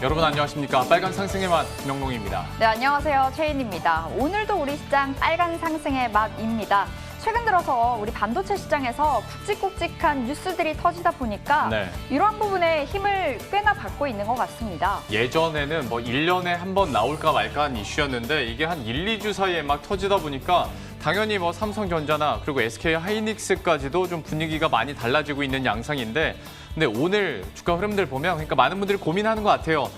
여러분 안녕하십니까? 빨간 상승의 맛 김영롱입니다. 네, 안녕하세요. 최인입니다. 오늘도 우리 시장 빨간 상승의 맛입니다. 최근 들어서 우리 반도체 시장에서 굵직굵직한 뉴스들이 터지다 보니까 이러한 부분에 힘을 꽤나 받고 있는 것 같습니다. 예전에는 뭐 1년에 한 번 나올까 말까 한 이슈였는데 이게 한 1, 2주 사이에 막 터지다 보니까 당연히 뭐 삼성전자나 그리고 SK 하이닉스까지도 좀 분위기가 많이 달라지고 있는 양상인데 근데 오늘 주가 흐름들 보면 그러니까 많은 분들이 고민하는 것 같아요.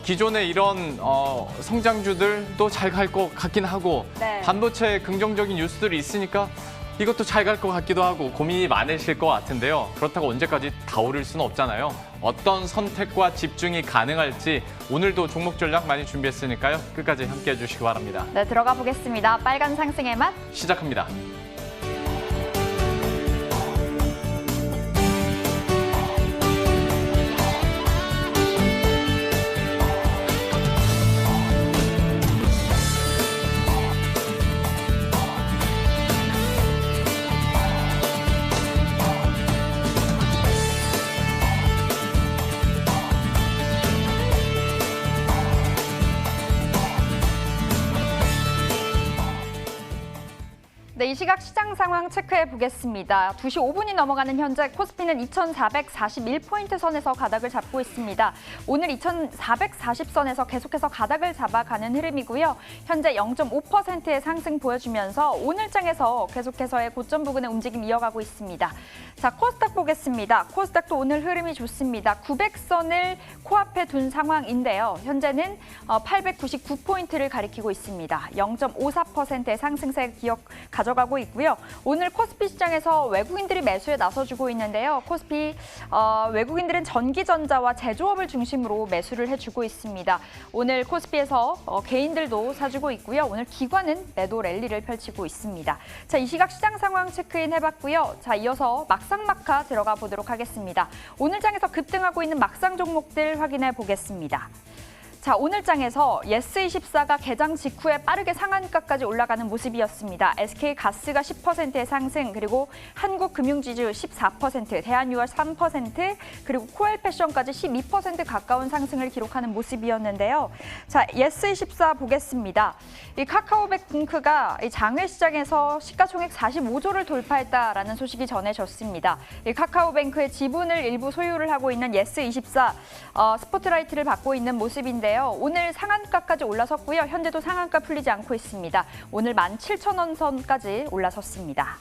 기존의 이런 성장주들도 잘 갈 것 같긴 하고 반도체 긍정적인 뉴스들이 있으니까 이것도 잘 갈 것 같기도 하고 고민이 많으실 것 같은데요. 그렇다고 언제까지 다 오를 수는 없잖아요. 어떤 선택과 집중이 가능할지 오늘도 종목 전략 많이 준비했으니까요. 끝까지 함께해 주시기 바랍니다. 네, 들어가 보겠습니다. 빨간 상승의 맛 시작합니다. 네, 이 시각 시장 상황 체크해 보겠습니다. 2시 5분이 넘어가는 현재 코스피는 2441포인트 선에서 가닥을 잡고 있습니다. 오늘 2440선에서 계속해서 가닥을 잡아가는 흐름이고요. 현재 0.5%의 상승 보여주면서 오늘 장에서 계속해서의 고점 부근의 움직임 이어가고 있습니다. 자, 코스닥 보겠습니다. 코스닥도 오늘 흐름이 좋습니다. 900선을 코앞에 둔 상황인데요. 현재는 899포인트를 가리키고 있습니다. 0.54%의 상승세 가져가고 있고요. 오늘 코스피 시장에서 외국인들이 매수에 나서주고 있는데요. 코스피 외국인들은 전기전자와 제조업을 중심으로 매수를 해주고 있습니다. 오늘 코스피에서 개인들도 사주고 있고요. 오늘 기관은 매도 랠리를 펼치고 있습니다. 자, 이 시각 시장 상황 체크인 해봤고요. 자, 이어서 막상막하 들어가 보도록 하겠습니다. 오늘 장에서 급등하고 있는 막상 종목들 확인해 보겠습니다. 자, 오늘 장에서 예스24가 개장 직후에 빠르게 상한가까지 올라가는 모습이었습니다. SK가스가 10%의 상승, 그리고 한국금융지주 14%, 대한유월 3%, 그리고 코엘패션까지 12% 가까운 상승을 기록하는 모습이었는데요. 자, 예스24 보겠습니다. 이 카카오뱅크가 이 장외 시장에서 시가총액 45조를 돌파했다라는 소식이 전해졌습니다. 이 카카오뱅크의 지분을 일부 소유를 하고 있는 예스24 스포트라이트를 받고 있는 모습인데 오늘 상한가까지 올라섰고요. 현재도 상한가 풀리지 않고 있습니다. 오늘 17,000원 선까지 올라섰습니다.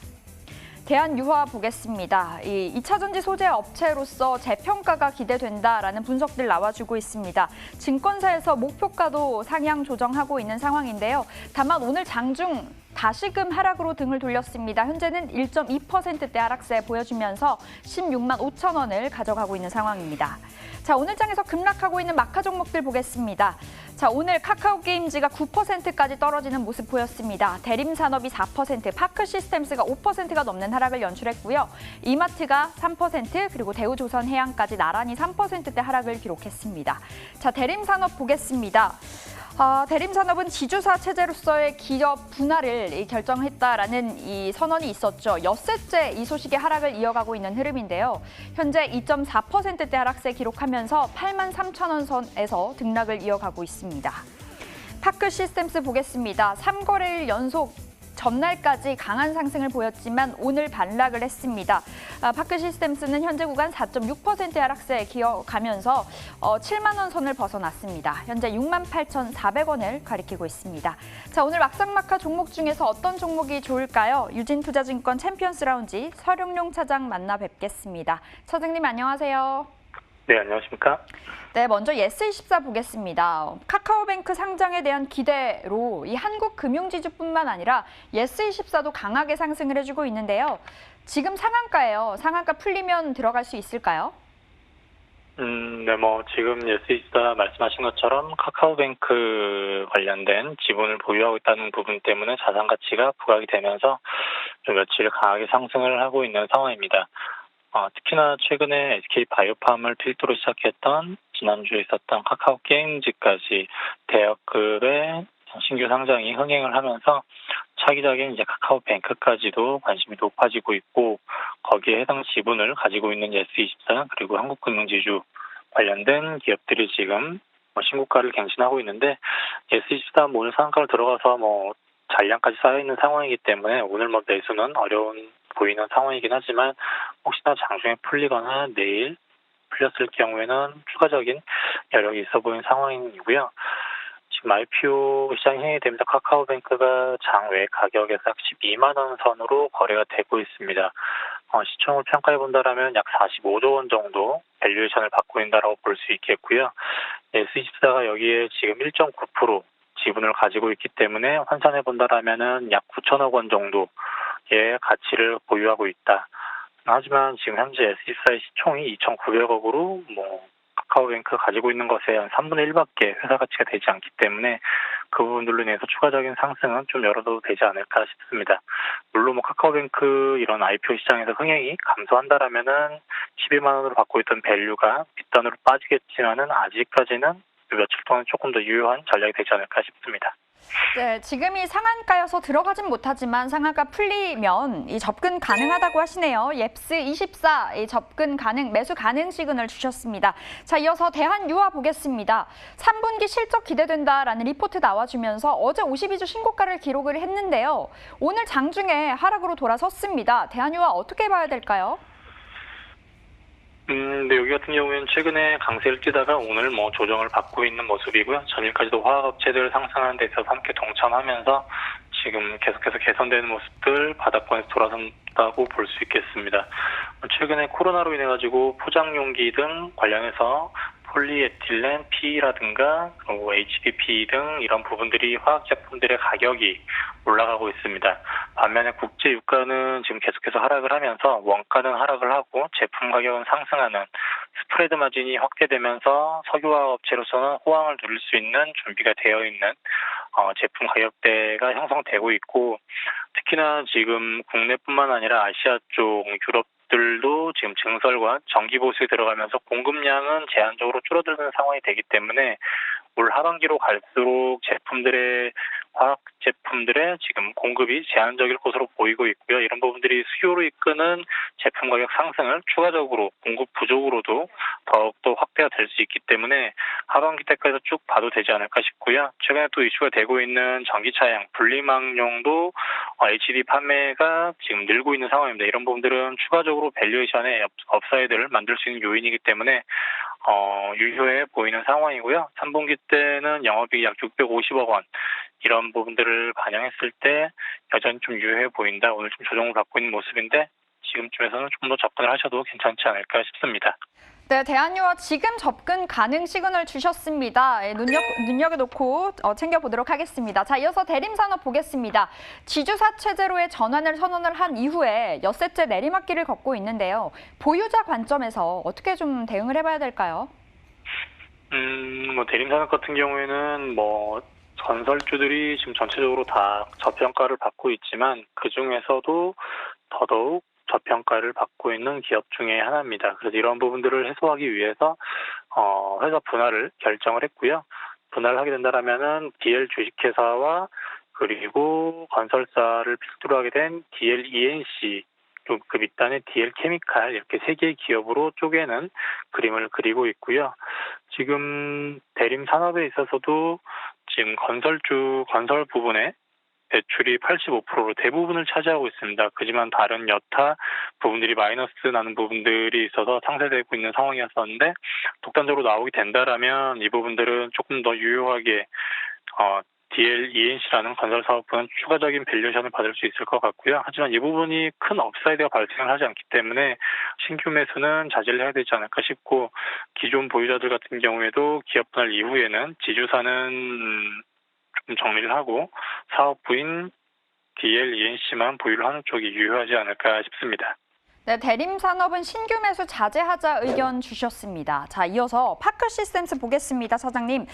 대한유화 보겠습니다. 이 2차전지 소재 업체로서 재평가가 기대된다라는 분석들 나와주고 있습니다. 증권사에서 목표가도 상향 조정하고 있는 상황인데요. 다만 오늘 장중 다시금 하락으로 등을 돌렸습니다. 현재는 1.2%대 하락세 보여주면서 16만 5천 원을 가져가고 있는 상황입니다. 자, 오늘 장에서 급락하고 있는 마카 종목들 보겠습니다. 자, 오늘 카카오게임즈가 9%까지 떨어지는 모습 보였습니다. 대림산업이 4%, 파크시스템스가 5%가 넘는 하락을 연출했고요. 이마트가 3%, 그리고 대우조선해양까지 나란히 3%대 하락을 기록했습니다. 자, 대림산업 보겠습니다. 대림산업은 지주사 체제로서의 기업 분할을 결정했다라는 이 선언이 있었죠. 엿새째 이 소식의 하락을 이어가고 있는 흐름인데요. 현재 2.4%대 하락세 기록하면서 83,000원 선에서 등락을 이어가고 있습니다. 파크시스템스 보겠습니다. 3거래일 연속 전날까지 강한 상승을 보였지만 오늘 반락을 했습니다. 파크시스템스는 현재 구간 4.6%의 하락세에 기어가면서 7만 원 선을 벗어났습니다. 현재 68,400원을 가리키고 있습니다. 자, 오늘 막상막하 종목 중에서 어떤 종목이 좋을까요? 유진투자증권 챔피언스 라운지 서룡룡 차장 만나 뵙겠습니다. 차장님 안녕하세요. 네, 안녕하십니까? 네, 먼저 예스24 보겠습니다. 카카오뱅크 상장에 대한 기대로 이 한국금융지주뿐만 아니라 예스24도 강하게 상승을 해주고 있는데요. 지금 상한가예요. 상한가 풀리면 들어갈 수 있을까요? 네, 지금 예스24 말씀하신 것처럼 카카오뱅크 관련된 지분을 보유하고 있다는 부분 때문에 자산 가치가 부각이 되면서 좀 며칠 강하게 상승을 하고 있는 상황입니다. 특히나 최근에 SK바이오팜을 필두로 시작했던 지난주에 있었던 카카오게임즈까지 대여급의 신규 상장이 흥행을 하면서 차기작인 이제 카카오뱅크까지도 관심이 높아지고 있고 거기에 해당 지분을 가지고 있는 예스24 그리고 한국금융지주 관련된 기업들이 지금 신고가를 갱신하고 있는데 S24 오늘 상한가로 들어가서 잔량까지 쌓여 있는 상황이기 때문에 오늘 매수는 어려운 보이는 상황이긴 하지만 혹시나 장중에 풀리거나 내일 풀렸을 경우에는 추가적인 여력이 있어 보이는 상황이고요. 지금 IPO 시장 행위되면서 카카오뱅크가 장외 가격에서 약 12만 원 선으로 거래가 되고 있습니다. 시총을 평가해 본다라면 약 45조 원 정도 밸류에이션을 받고 있다라고 볼 수 있겠고요. S24가 여기에 지금 1.9% 지분을 가지고 있기 때문에 환산해 본다라면은 약 9천억 원 정도의 가치를 보유하고 있다. 하지만 지금 현재 S24의 시총이 2,900억으로 카카오뱅크 가지고 있는 것의 한 3분의 1밖에 회사 가치가 되지 않기 때문에 그 부분들로 인해서 추가적인 상승은 좀 열어도 되지 않을까 싶습니다. 물론 카카오뱅크 이런 IPO 시장에서 흥행이 감소한다라면은 11만 원으로 받고 있던 밸류가 뒷단으로 빠지겠지만은 아직까지는 며칠 동안 조금 더 유효한 전략이 되지 않을까 싶습니다. 네, 지금이 상한가여서 들어가진 못하지만 상한가 풀리면 이 접근 가능하다고 하시네요. 옙스24 이 접근 가능, 매수 가능 시그널 주셨습니다. 자, 이어서 대한유화 보겠습니다. 3분기 실적 기대된다라는 리포트 나와주면서 어제 52주 신고가를 기록을 했는데요. 오늘 장중에 하락으로 돌아섰습니다. 대한유화 어떻게 봐야 될까요? 네, 여기 같은 경우에는 최근에 강세를 띄다가 오늘 조정을 받고 있는 모습이고요. 전일까지도 화학업체들 상승하는 데 있어서 함께 동참하면서 지금 계속해서 개선되는 모습들 바닥권에서 돌아선다고 볼 수 있겠습니다. 최근에 코로나로 인해 가지고 포장용기 등 관련해서 폴리에틸렌, PE라든가 HDPE 등 이런 부분들이 화학 제품들의 가격이 올라가고 있습니다. 반면에 국제 유가는 지금 계속해서 하락을 하면서 원가는 하락을 하고 제품 가격은 상승하는 스프레드 마진이 확대되면서 석유화학 업체로서는 호황을 누릴 수 있는 준비가 되어 있는 제품 가격대가 형성되고 있고 특히나 지금 국내뿐만 아니라 아시아 쪽 유럽들도 지금 증설과 정기 보수에 들어가면서 공급량은 제한적으로 줄어드는 상황이 되기 때문에 올 하반기로 갈수록 화학 제품들의 지금 공급이 제한적일 것으로 보이고 있고요. 이런 부분들이 수요로 이끄는 제품 가격 상승을 추가적으로 공급 부족으로도 더욱더 확대가 될 수 있기 때문에 하반기 때까지 쭉 봐도 되지 않을까 싶고요. 최근에 또 이슈가 되고 있는 전기차량 분리망용도 HDD 판매가 지금 늘고 있는 상황입니다. 이런 부분들은 추가적으로 밸류에이션의 업사이드를 만들 수 있는 요인이기 때문에 유효해 보이는 상황이고요. 3분기 때는 영업이익 약 650억 원 이런 부분들을 반영했을 때 여전히 좀 유효해 보인다. 오늘 좀 조정을 받고 있는 모습인데 지금쯤에서는 좀 더 접근을 하셔도 괜찮지 않을까 싶습니다. 네, 대한유화 지금 접근 가능 시그널 주셨습니다. 눈여겨놓고 챙겨보도록 하겠습니다. 자, 이어서 대림산업 보겠습니다. 지주사 체제로의 전환을 선언을 한 이후에 엿새째 내리막길을 걷고 있는데요. 보유자 관점에서 어떻게 좀 대응을 해봐야 될까요? 대림산업 같은 경우에는 건설주들이 지금 전체적으로 다 저평가를 받고 있지만 그 중에서도 더더욱 저평가를 받고 있는 기업 중에 하나입니다. 그래서 이런 부분들을 해소하기 위해서 회사 분할을 결정을 했고요. 분할을 하게 된다라면은 DL 주식회사와 그리고 건설사를 필두로 하게 된 DL ENC 그 밑단에 DL 케미칼 이렇게 세 개의 기업으로 쪼개는 그림을 그리고 있고요. 지금 대림 산업에 있어서도 지금 건설 부분에 매출이 85%로 대부분을 차지하고 있습니다. 하지만 다른 여타 부분들이 마이너스 나는 부분들이 있어서 상쇄되고 있는 상황이었었는데 독단적으로 나오게 된다라면 이 부분들은 조금 더 유효하게 DL ENC라는 건설 사업부는 추가적인 밸류에이션을 받을 수 있을 것 같고요. 하지만 이 부분이 큰 업사이드가 발생을 하지 않기 때문에 신규 매수는 자제를 해야 되지 않을까 싶고 기존 보유자들 같은 경우에도 기업 분할 이후에는 지주사는 좀 정리를 하고 사업부인 DL ENC만 보유를 하는 쪽이 유효하지 않을까 싶습니다. 네, 대림산업은 신규 매수 자제하자 의견 주셨습니다. 자, 이어서 파크시스템스 보겠습니다, 사장님.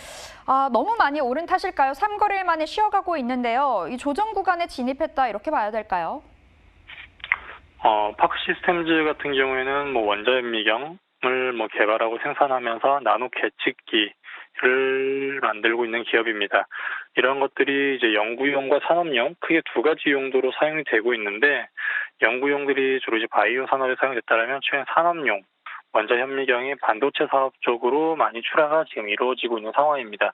너무 많이 오른 탓일까요? 3거래일 만에 쉬어가고 있는데요. 이 조정 구간에 진입했다 이렇게 봐야 될까요? 파크시스템즈 같은 경우에는 원자연 미경을 개발하고 생산하면서 나노 계측기를 만들고 있는 기업입니다. 이런 것들이 이제 연구용과 산업용 크게 두 가지 용도로 사용이 되고 있는데 연구용들이 주로 이제 바이오 산업에 사용됐다면 최근 산업용 원자 현미경이 반도체 사업 쪽으로 많이 출하가 지금 이루어지고 있는 상황입니다.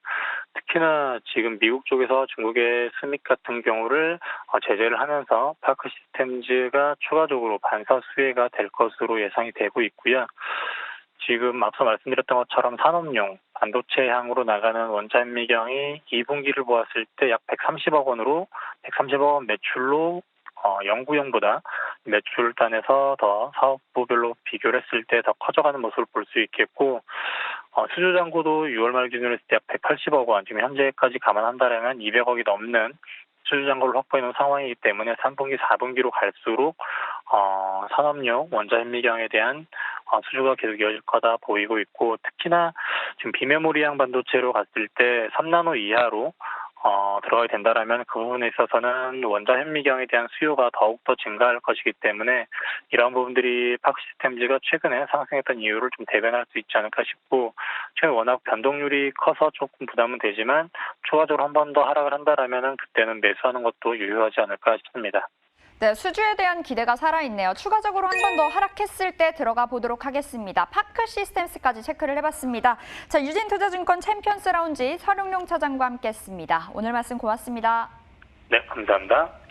특히나 지금 미국 쪽에서 중국의 스믹 같은 경우를 제재를 하면서 파크 시스템즈가 추가적으로 반사 수혜가 될 것으로 예상이 되고 있고요. 지금 앞서 말씀드렸던 것처럼 산업용 반도체 향으로 나가는 원자 현미경이 2분기를 보았을 때 약 130억 원으로 130억 원 매출로 연구용보다 매출단에서 더 사업부별로 비교를 했을 때 더 커져가는 모습을 볼 수 있겠고 수주잔고도 6월 말 기준으로 했을 때 약 180억 원, 지금 현재까지 감안한다면 200억이 넘는 수주잔고를 확보해 놓은 상황이기 때문에 3분기, 4분기로 갈수록 산업용 원자 현미경에 대한 수주가 계속 이어질 거다 보이고 있고, 특히나 지금 비메모리형 반도체로 갔을 때 3나노 이하로 들어가게 된다라면 그 부분에 있어서는 원자 현미경에 대한 수요가 더욱더 증가할 것이기 때문에 이러한 부분들이 파크 시스템즈가 최근에 상승했던 이유를 좀 대변할 수 있지 않을까 싶고, 최근 워낙 변동률이 커서 조금 부담은 되지만 추가적으로 한 번 더 하락을 한다라면 그때는 매수하는 것도 유효하지 않을까 싶습니다. 네, 수주에 대한 기대가 살아있네요. 추가적으로 한 번 더 하락했을 때 들어가 보도록 하겠습니다. 파크 시스템스까지 체크를 해봤습니다. 자, 유진투자증권 챔피언스 라운지 서룡룡 차장과 함께했습니다. 오늘 말씀 고맙습니다. 네, 감사합니다.